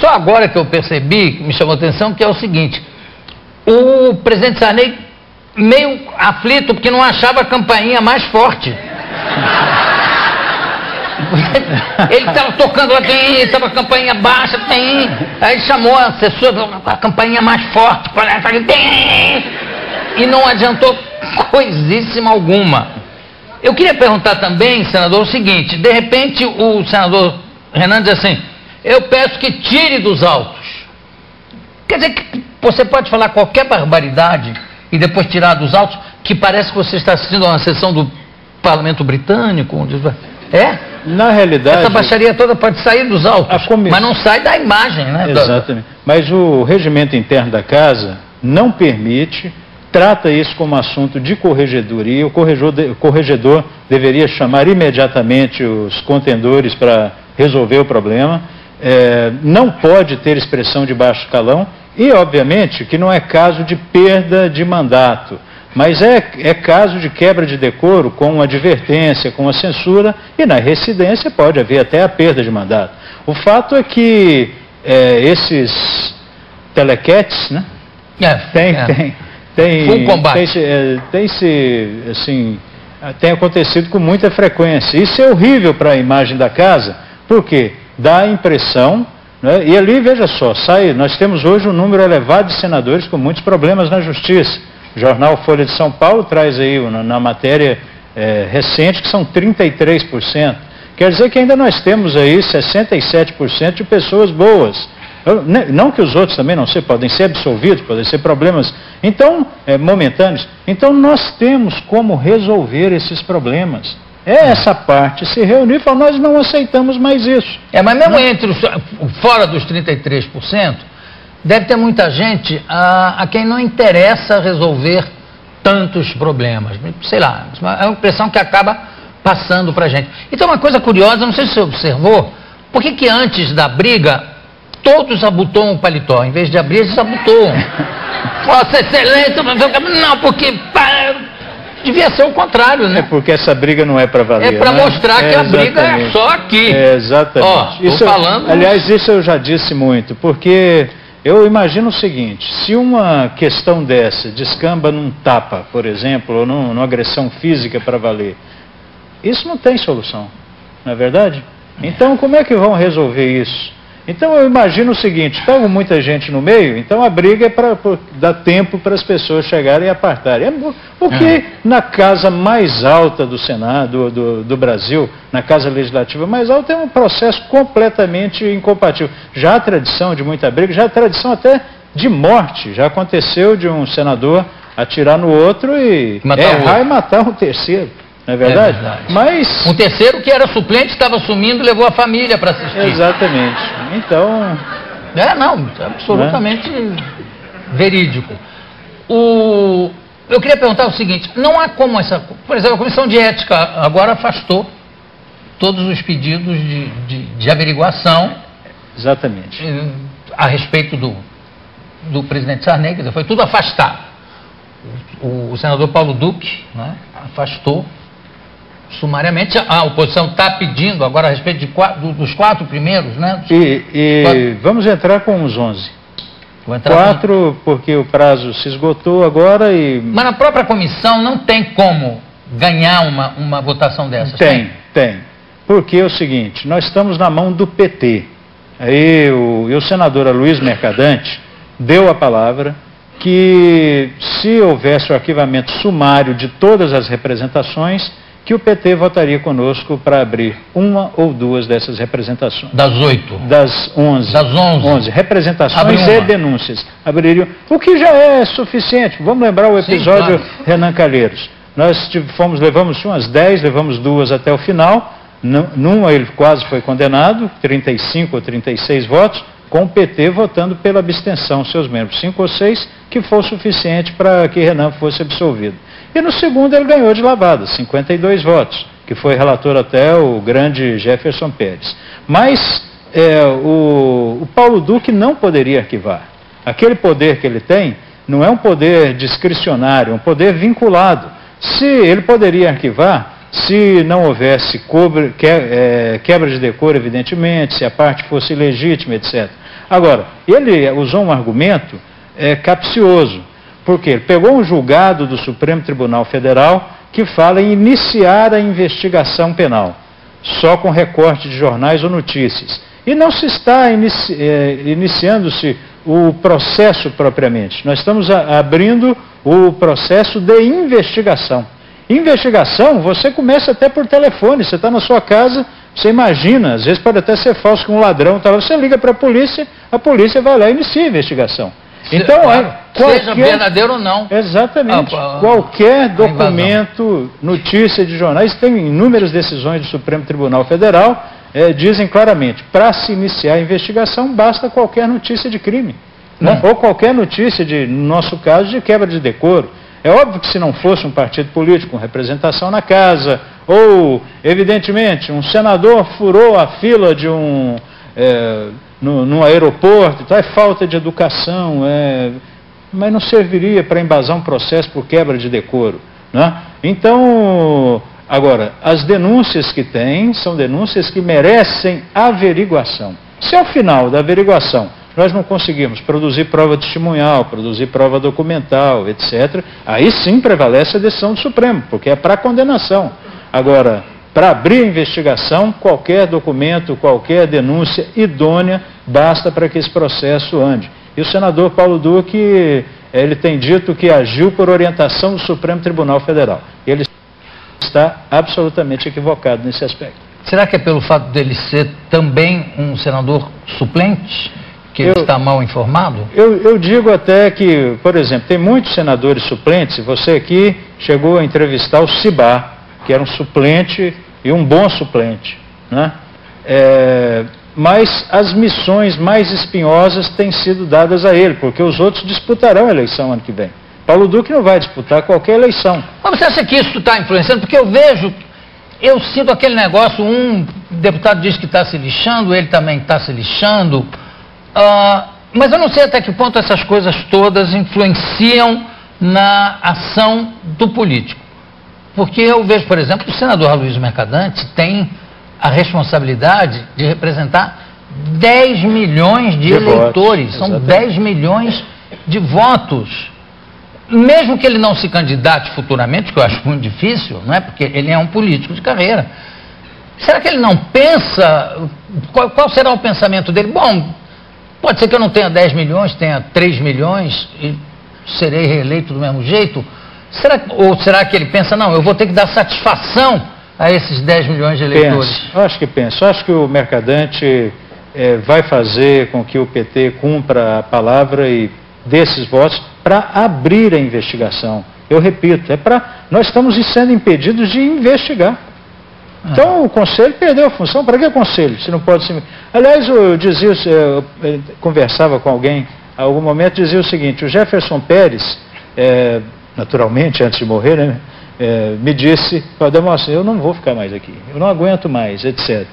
só agora que eu percebi, que me chamou a atenção, que é o seguinte: o presidente Sarney meio aflito porque não achava a campainha mais forte. Ele estava tocando lá, estava a campainha baixa, aí ele chamou a assessora, a campainha mais forte, e não adiantou coisíssima alguma. Eu queria perguntar também, senador, o seguinte: de repente o senador Renan diz assim: eu peço que tire dos autos. Quer dizer que você pode falar qualquer barbaridade e depois tirar dos autos, que parece que você está assistindo a uma sessão do Parlamento Britânico, é? Na realidade... Essa baixaria toda pode sair dos autos, mas não sai da imagem, né? Exatamente. Mas o regimento interno da Casa não permite, trata isso como assunto de corregedoria, o corregedor deveria chamar imediatamente os contendores para resolver o problema, não pode ter expressão de baixo escalão, e obviamente que não é caso de perda de mandato, mas é caso de quebra de decoro com advertência, com a censura, e na reincidência pode haver até a perda de mandato. O fato é que esses telequetes, né? Full combate. Tem acontecido com muita frequência. Isso é horrível para a imagem da Casa, porque dá a impressão, né? E ali, veja só, nós temos hoje um número elevado de senadores com muitos problemas na Justiça. O jornal Folha de São Paulo traz aí na matéria recente que são 33%. Quer dizer que ainda nós temos aí 67% de pessoas boas. Não que os outros também não podem ser absolvidos, podem ser problemas momentâneos. Então nós temos como resolver esses problemas. Essa parte se reunir e falar: nós não aceitamos mais isso. Mas mesmo fora dos 33%, deve ter muita gente a quem não interessa resolver tantos problemas. Sei lá, é uma impressão que acaba passando para a gente. Então, uma coisa curiosa, não sei se você observou, por que antes da briga todos abotoam o paletó? Em vez de abrir, eles abotoam. Vossa Excelência, não, porque devia ser o contrário, né? É porque essa briga não é para valer. É para mostrar que a briga é só aqui. Exatamente. Aliás, isso eu já disse muito, porque eu imagino o seguinte: se uma questão dessa descamba num tapa, por exemplo, ou numa agressão física para valer, isso não tem solução, não é verdade? Então, como é que vão resolver isso? Então, eu imagino o seguinte: está muita gente no meio, então a briga é para dar tempo para as pessoas chegarem e apartarem. Porque na casa mais alta do Senado, do Brasil, na casa legislativa mais alta, é um processo completamente incompatível. Já há tradição de muita briga, já há tradição até de morte. Já aconteceu de um senador atirar no outro e errar e matar um terceiro. Não é verdade? Mas um terceiro que era suplente estava assumindo e levou a família para assistir. Exatamente. Então... é absolutamente verídico. Eu queria perguntar o seguinte: não há como por exemplo, a Comissão de Ética agora afastou todos os pedidos de averiguação. Exatamente. A respeito do presidente Sarney, quer dizer, foi tudo afastado. O senador Paulo Duque, né, afastou sumariamente. A oposição está pedindo agora a respeito dos 4 primeiros, né? Vamos entrar com os 11. 4, porque o prazo se esgotou agora e... Mas na própria comissão não tem como ganhar uma votação dessas? Tem. Porque é o seguinte: nós estamos na mão do PT. Aí o senador Aloysio Mercadante deu a palavra que, se houvesse o arquivamento sumário de todas as representações, que o PT votaria conosco para abrir 1 ou 2 dessas representações. Das 8? Das 11. Das 11. Representações e denúncias. Abririam, o que já é suficiente. Vamos lembrar o episódio Renan Calheiros. Nós levamos umas 10, levamos 2 até o final. Numa ele quase foi condenado, 35 ou 36 votos, com o PT votando pela abstenção, seus membros, 5 ou 6, que foi o suficiente para que Renan fosse absolvido. E no segundo ele ganhou de lavada, 52 votos, que foi relator até o grande Jefferson Pérez. Mas o Paulo Duque não poderia arquivar. Aquele poder que ele tem não é um poder discricionário, é um poder vinculado. Se ele poderia arquivar, se não houvesse quebra de decoro, evidentemente, se a parte fosse ilegítima, etc. Agora, ele usou um argumento capcioso, porque ele pegou um julgado do Supremo Tribunal Federal que fala em iniciar a investigação penal, só com recorte de jornais ou notícias. E não se está iniciando-se o processo propriamente. Nós estamos abrindo o processo de investigação. Investigação, você começa até por telefone, você está na sua casa, você imagina, às vezes pode até ser falso que um ladrão está lá, você liga para a polícia vai lá e inicia a investigação. Então, claro, seja verdadeiro ou não. Exatamente. Qualquer documento, notícia de jornais, tem inúmeras decisões do Supremo Tribunal Federal, dizem claramente, para se iniciar a investigação, basta qualquer notícia de crime. Né? Ou qualquer notícia, no nosso caso, de quebra de decoro. É óbvio que se não fosse um partido político com representação na casa, ou, evidentemente, um senador furou a fila de no aeroporto, então é falta de educação, mas não serviria para embasar um processo por quebra de decoro. Né? Então, agora, as denúncias que tem são denúncias que merecem averiguação. Se ao final da averiguação nós não conseguimos produzir prova testemunhal, produzir prova documental, etc., aí sim prevalece a decisão do Supremo, porque é para condenação. Agora, para abrir a investigação, qualquer documento, qualquer denúncia idônea, basta para que esse processo ande. E o senador Paulo Duque, ele tem dito que agiu por orientação do Supremo Tribunal Federal. Ele está absolutamente equivocado nesse aspecto. Será que é pelo fato dele ser também um senador suplente que ele está mal informado? Eu digo até que, por exemplo, tem muitos senadores suplentes, você aqui chegou a entrevistar o Cibá, que era um suplente e um bom suplente, né? Mas as missões mais espinhosas têm sido dadas a ele, porque os outros disputarão a eleição ano que vem. Paulo Duque não vai disputar qualquer eleição. Mas você acha que isso está influenciando? Porque eu sinto aquele negócio, um deputado diz que está se lixando, ele também está se lixando, mas eu não sei até que ponto essas coisas todas influenciam na ação do político. Porque eu vejo, por exemplo, que o senador Aloysio Mercadante tem a responsabilidade de representar 10 milhões de eleitores, são 10 milhões de votos. Mesmo que ele não se candidate futuramente, que eu acho muito difícil, não é? Porque ele é um político de carreira. Será que ele não pensa, qual será o pensamento dele? Bom, pode ser que eu não tenha 10 milhões, tenha 3 milhões e serei reeleito do mesmo jeito? Ou será que ele pensa, não, eu vou ter que dar satisfação a esses 10 milhões de eleitores? Eu acho que o Mercadante vai fazer com que o PT cumpra a palavra e desses votos para abrir a investigação. Eu repito, nós estamos sendo impedidos de investigar. Então o Conselho perdeu a função. Para que o Conselho? Se não pode ser... Aliás, eu conversava com alguém, a algum momento dizia o seguinte, o Jefferson Pérez, naturalmente, antes de morrer, né, me disse, Demóstenes, eu não vou ficar mais aqui, eu não aguento mais, etc.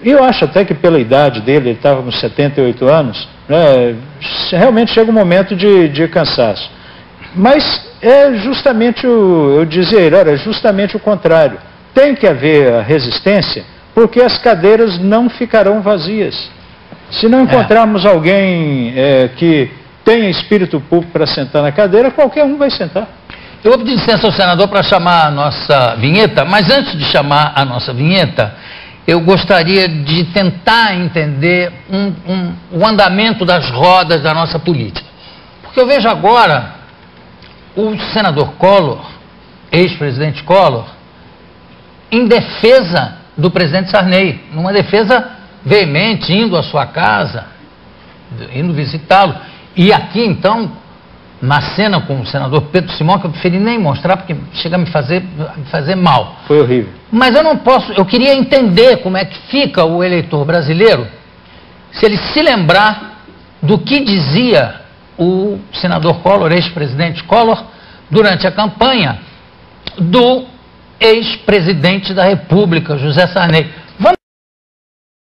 Eu acho até que pela idade dele, ele estava com 78 anos, né, realmente chega um momento de cansaço. Mas eu dizia a ele, olha, é justamente o contrário. Tem que haver a resistência, porque as cadeiras não ficarão vazias. Se não encontrarmos alguém que tenha espírito público para sentar na cadeira, qualquer um vai sentar. Eu vou pedir licença ao senador para chamar a nossa vinheta, mas antes de chamar a nossa vinheta, eu gostaria de tentar entender o andamento das rodas da nossa política. Porque eu vejo agora o senador Collor, ex-presidente Collor, em defesa do presidente Sarney, numa defesa veemente, indo à sua casa, indo visitá-lo. E aqui, então, na cena com o senador Pedro Simão, que eu preferi nem mostrar, porque chega a me fazer mal. Foi horrível. Mas eu queria entender como é que fica o eleitor brasileiro, se ele se lembrar do que dizia o senador Collor, ex-presidente Collor, durante a campanha do ex-presidente da República, José Sarney.